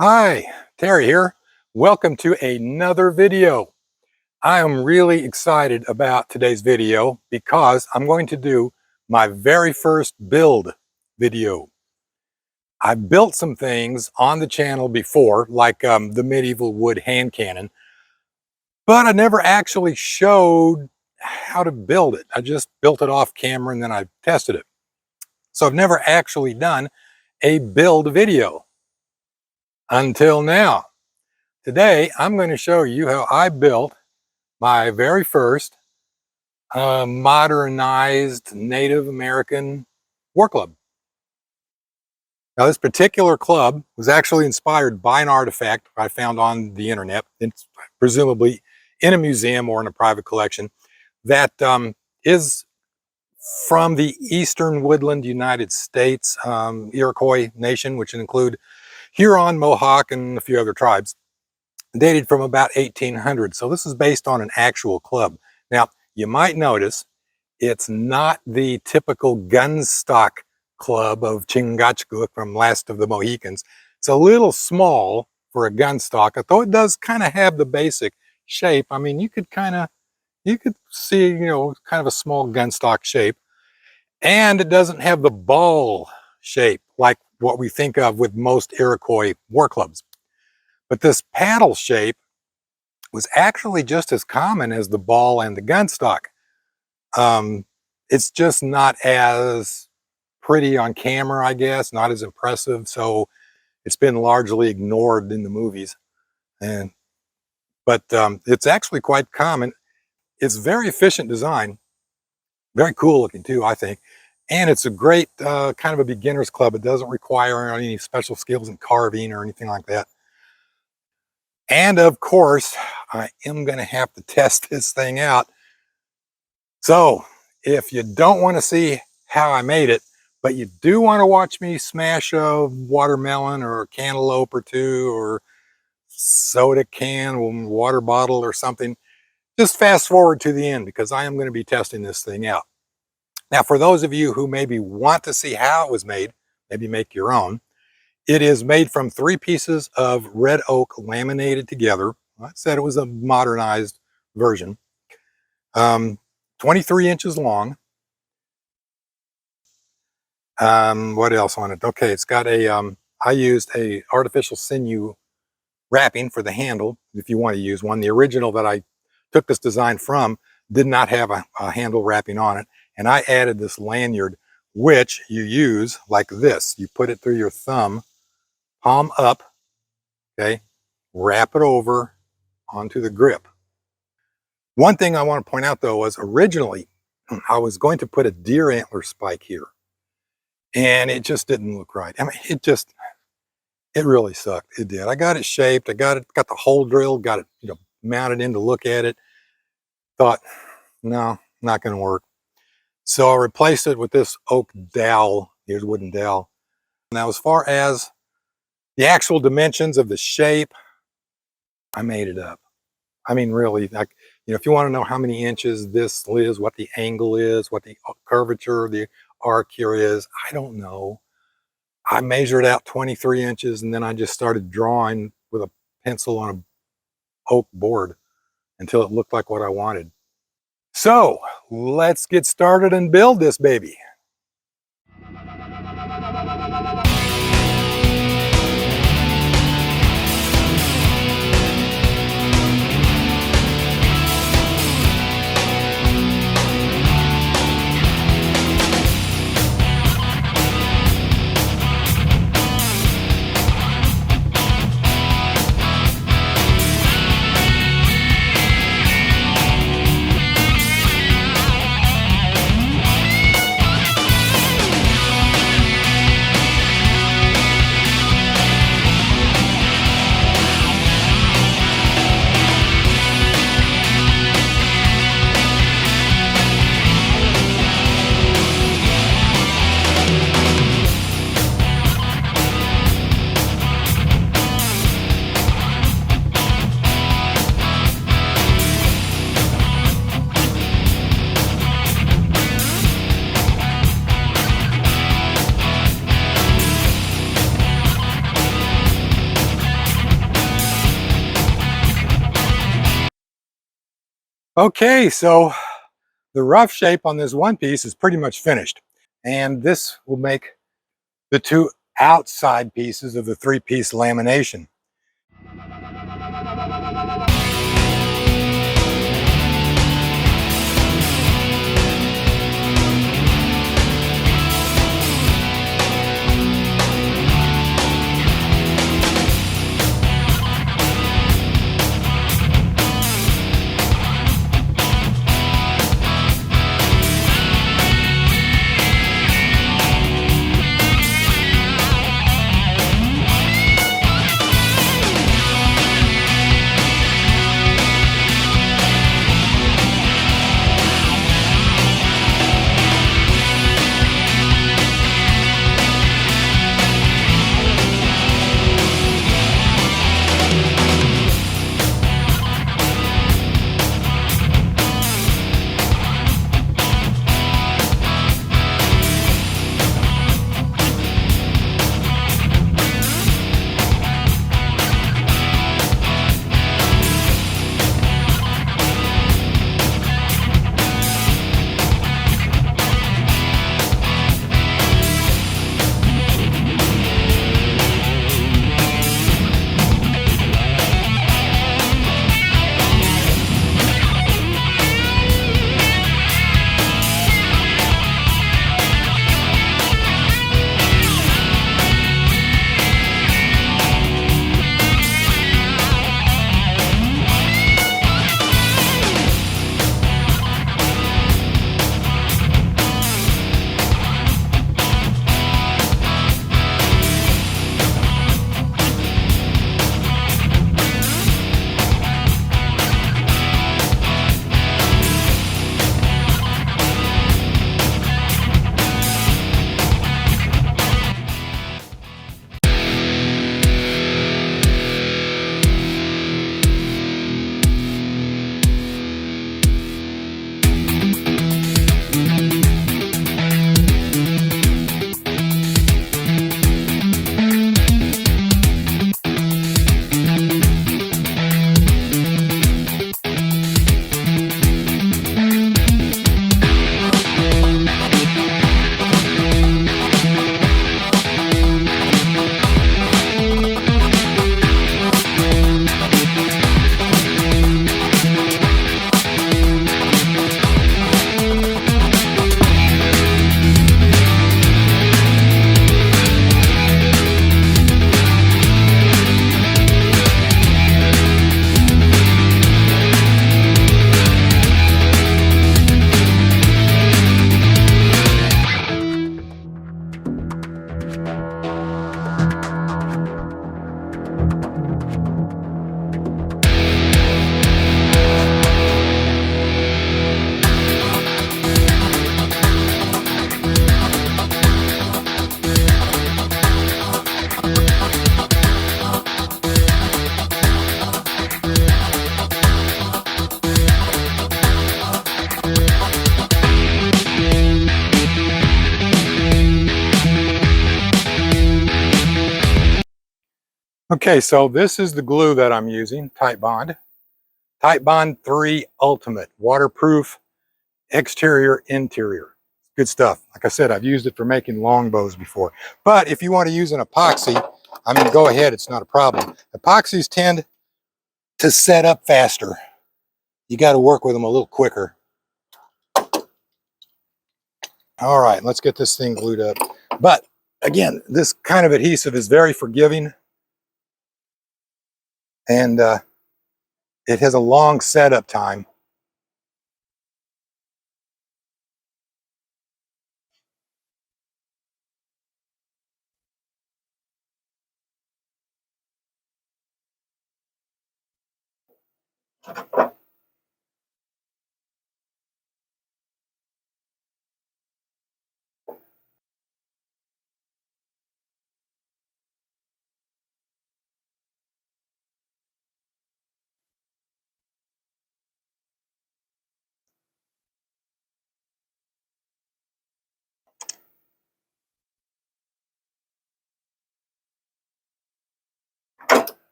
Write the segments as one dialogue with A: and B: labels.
A: Hi, Terry here. Welcome to another video. I am really excited about today's video because I'm going to do my very first build video. I've built some things on the channel before, like the medieval wood hand cannon, but I never actually showed how to build it. I just built it off camera and then I tested it. So I've never actually done a build video until now. Today, I'm going to show you how I built my very first modernized Native American war club. Now, this particular club was actually inspired by an artifact I found on the internet. It's presumably in a museum or in a private collection that is from the eastern woodland United States, Iroquois nation, which include Huron, Mohawk, and a few other tribes, dated from about 1800. So this is based on an actual club. Now, you might notice it's not the typical gun stock club of Chingachgook from Last of the Mohicans. It's a little small for a gun stock, although it does kind of have the basic shape. I mean, you could see, kind of a small gun stock shape. And it doesn't have the ball shape like what we think of with most Iroquois war clubs. But this paddle shape was actually just as common as the ball and the gun stock. It's just not as pretty on camera, I guess, not as impressive. So it's been largely ignored in the movies. But it's actually quite common. It's very efficient design, very cool looking too, I think. And it's a great kind of a beginner's club. It doesn't require any special skills in carving or anything like that. And of course, I am going to have to test this thing out. So if you don't want to see how I made it, but you do want to watch me smash a watermelon or a cantaloupe or two or soda can, water bottle or something, just fast forward to the end because I am going to be testing this thing out. Now, for those of you who maybe want to see how it was made, maybe make your own, it is made from 3 pieces of red oak laminated together. I said it was a modernized version. 23 inches long. What else on it? Okay, it's got I used a artificial sinew wrapping for the handle, if you want to use one. The original that I took this design from did not have a handle wrapping on it. And I added this lanyard, which you use like this. You put it through your thumb, palm up, okay, wrap it over onto the grip. One thing I want to point out though was originally I was going to put a deer antler spike here and it just didn't look right. I mean, it really sucked. It did. I got it shaped. I got the hole drilled, got it, mounted in to look at it. Thought, no, not going to work. So I replaced it with this oak dowel. Here's wooden dowel. Now, as far as the actual dimensions of the shape, I made it up. I mean, really, if you want to know how many inches this is, what the angle is, what the curvature of the arc here is, I don't know. I measured out 23 inches and then I just started drawing with a pencil on an oak board until it looked like what I wanted. So let's get started and build this baby. Okay, so the rough shape on this one piece is pretty much finished. And this will make the two outside pieces of the three-piece lamination. Okay, so this is the glue that I'm using, Titebond. Titebond 3 Ultimate, waterproof, exterior, interior. Good stuff. Like I said, I've used it for making longbows before. But if you want to use an epoxy, I mean, go ahead, it's not a problem. Epoxies tend to set up faster. You got to work with them a little quicker. All right, let's get this thing glued up. But again, this kind of adhesive is very forgiving, and it has a long setup time.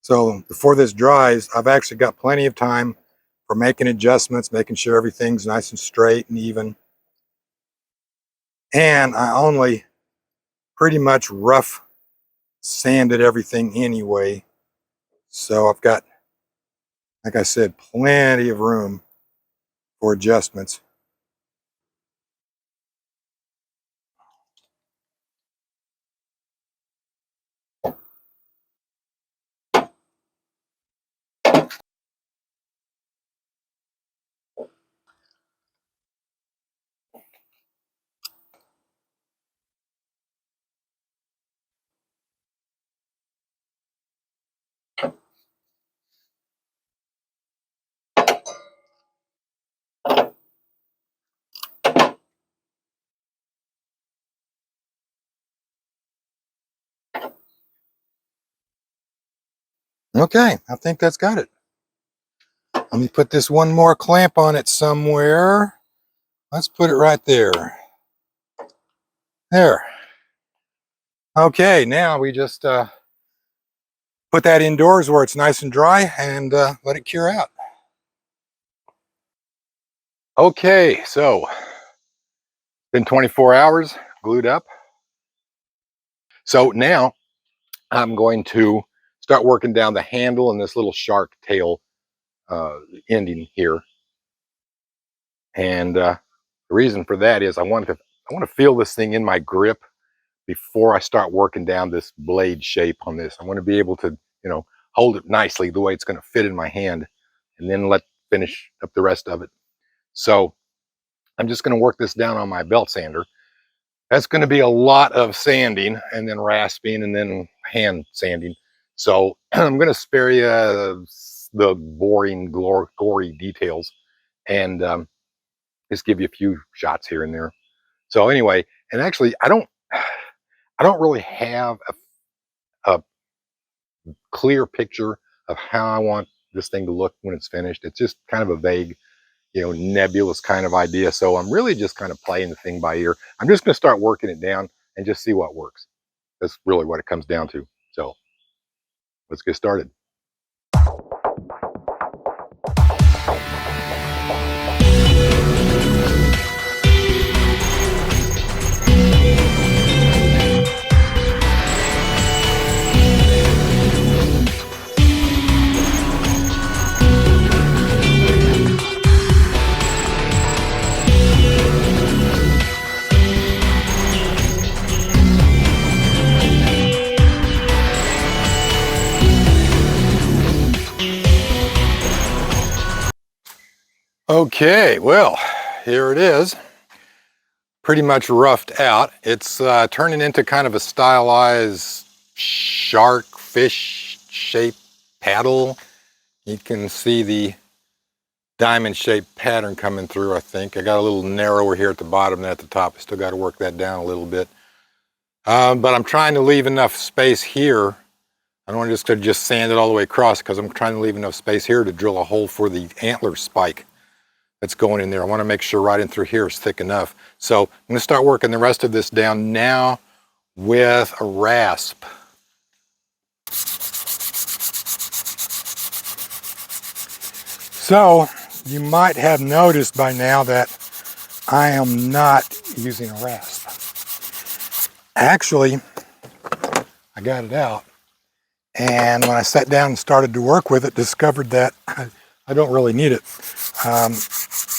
A: So before this dries, I've actually got plenty of time for making adjustments, making sure everything's nice and straight and even. And I only pretty much rough sanded everything anyway. So I've got, like I said, plenty of room for adjustments. Okay, I think that's got it. Let me put this one more clamp on it somewhere. Let's put it right there. There. Okay, now we just put that indoors where it's nice and dry and let it cure out. Okay, so been 24 hours glued up. So now I'm going to start working down the handle and this little shark tail ending here. And the reason for that is I want to feel this thing in my grip before I start working down this blade shape on this. I want to be able to, hold it nicely the way it's going to fit in my hand, and then finish up the rest of it. So I'm just going to work this down on my belt sander. That's going to be a lot of sanding and then rasping and then hand sanding. So I'm going to spare you the boring, gory details and just give you a few shots here and there. So anyway, and actually, I don't really have a clear picture of how I want this thing to look when it's finished. It's just kind of a vague, nebulous kind of idea. So I'm really just kind of playing the thing by ear. I'm just going to start working it down and just see what works. That's really what it comes down to. So let's get started. Okay, well, here it is. Pretty much roughed out. It's turning into kind of a stylized shark fish shaped paddle. You can see the diamond shaped pattern coming through, I think. I got a little narrower here at the bottom than at the top. I still got to work that down a little bit. But I'm trying to leave enough space here. I don't want to just sand it all the way across because I'm trying to leave enough space here to drill a hole for the antler spike that's going in there. I want to make sure right in through here is thick enough. So I'm going to start working the rest of this down now with a rasp. So you might have noticed by now that I am not using a rasp. Actually, I got it out, and when I sat down and started to work with it, discovered that I don't really need it.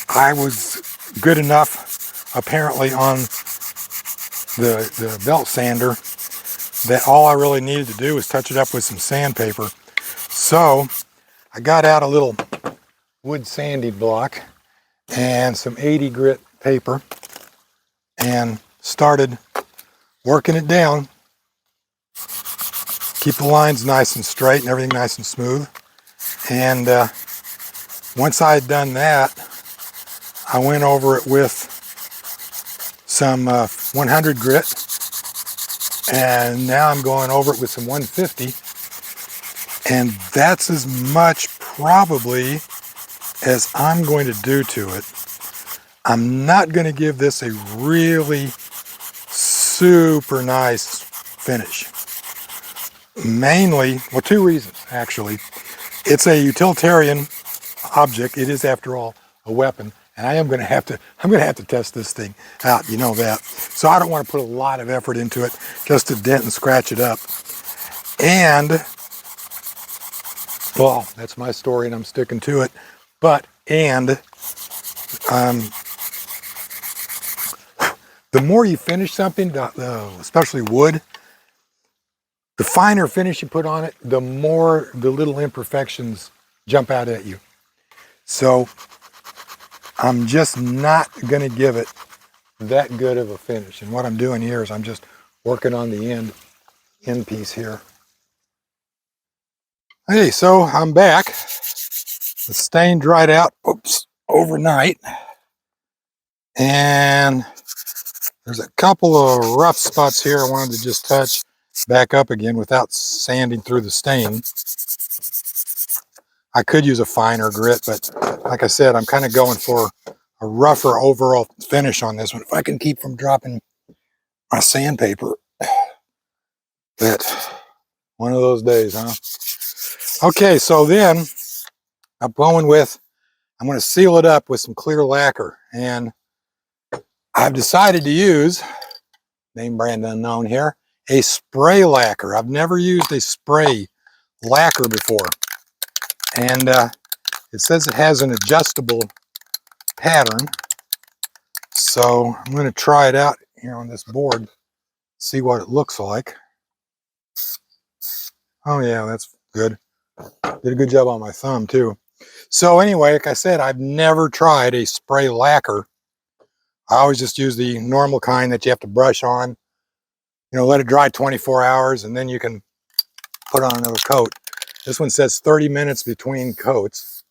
A: I was good enough, apparently, on the belt sander that all I really needed to do was touch it up with some sandpaper. So I got out a little wood sanding block and some 80 grit paper and started working it down. Keep the lines nice and straight and everything nice and smooth. And once I had done that, I went over it with some 100 grit, and now I'm going over it with some 150, and that's as much probably as I'm going to do to it. I'm not going to give this a really super nice finish. Mainly, well, two reasons actually. It's a utilitarian object. It is, after all, a weapon, and I'm going to have to test this thing out. You know that. So I don't want to put a lot of effort into it just to dent and scratch it up. And well, that's my story, and I'm sticking to it. And the more you finish something, especially wood, the finer finish you put on it, the more the little imperfections jump out at you. So I'm just not going to give it that good of a finish. And what I'm doing here is I'm just working on the end piece here. Hey, so I'm back. The stain dried out, overnight. And there's a couple of rough spots here I wanted to just touch back up again without sanding through the stain. I could use a finer grit, but like I said, I'm kind of going for a rougher overall finish on this one. If I can keep from dropping my sandpaper. But one of those days, huh? Okay, so then I'm going to seal it up with some clear lacquer. And I've decided to use, name brand unknown here, a spray lacquer. I've never used a spray lacquer before. And it says it has an adjustable pattern. So I'm going to try it out here on this board, see what it looks like. Oh yeah, that's good. Did a good job on my thumb too. So anyway, like I said, I've never tried a spray lacquer. I always just use the normal kind that you have to brush on. You know, let it dry 24 hours and then you can put on another coat. This one says 30 minutes between coats.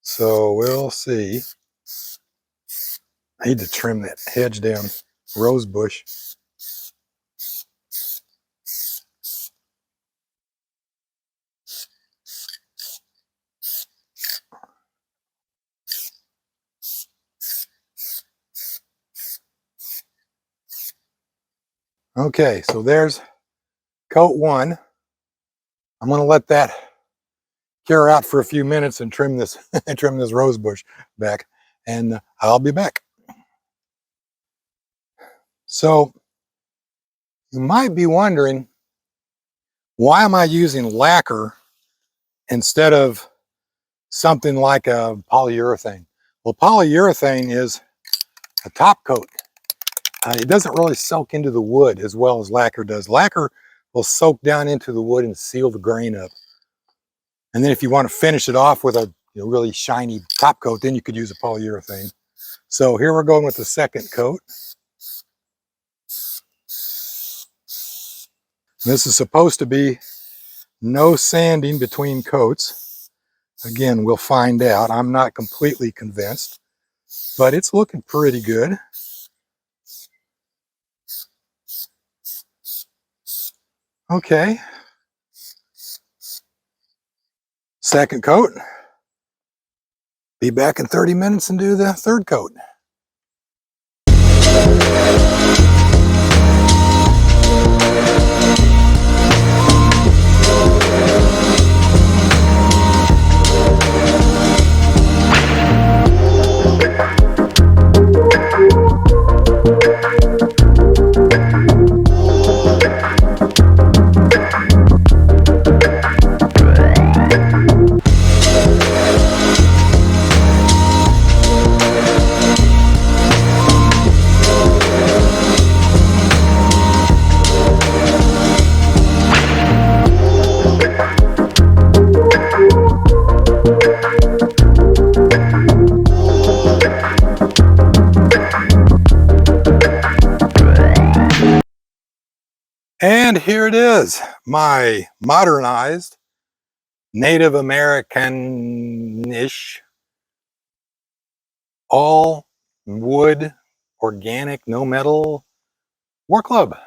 A: So we'll see. I need to trim that hedge down, rose bush. Okay, so there's coat one. I'm going to let that cure out for a few minutes and trim this trim this rose bush back, and I'll be back. So you might be wondering, why am I using lacquer instead of something like a polyurethane? Well, polyurethane is a top coat. It doesn't really soak into the wood as well as lacquer does. Lacquer will soak down into the wood and seal the grain up. And then if you want to finish it off with a really shiny top coat, then you could use a polyurethane. So here we're going with the second coat. This is supposed to be no sanding between coats. Again, we'll find out. I'm not completely convinced, but it's looking pretty good. Okay. Second coat. Be back in 30 minutes and do the third coat. And here it is, my modernized, Native American-ish, all wood, organic, no metal war club.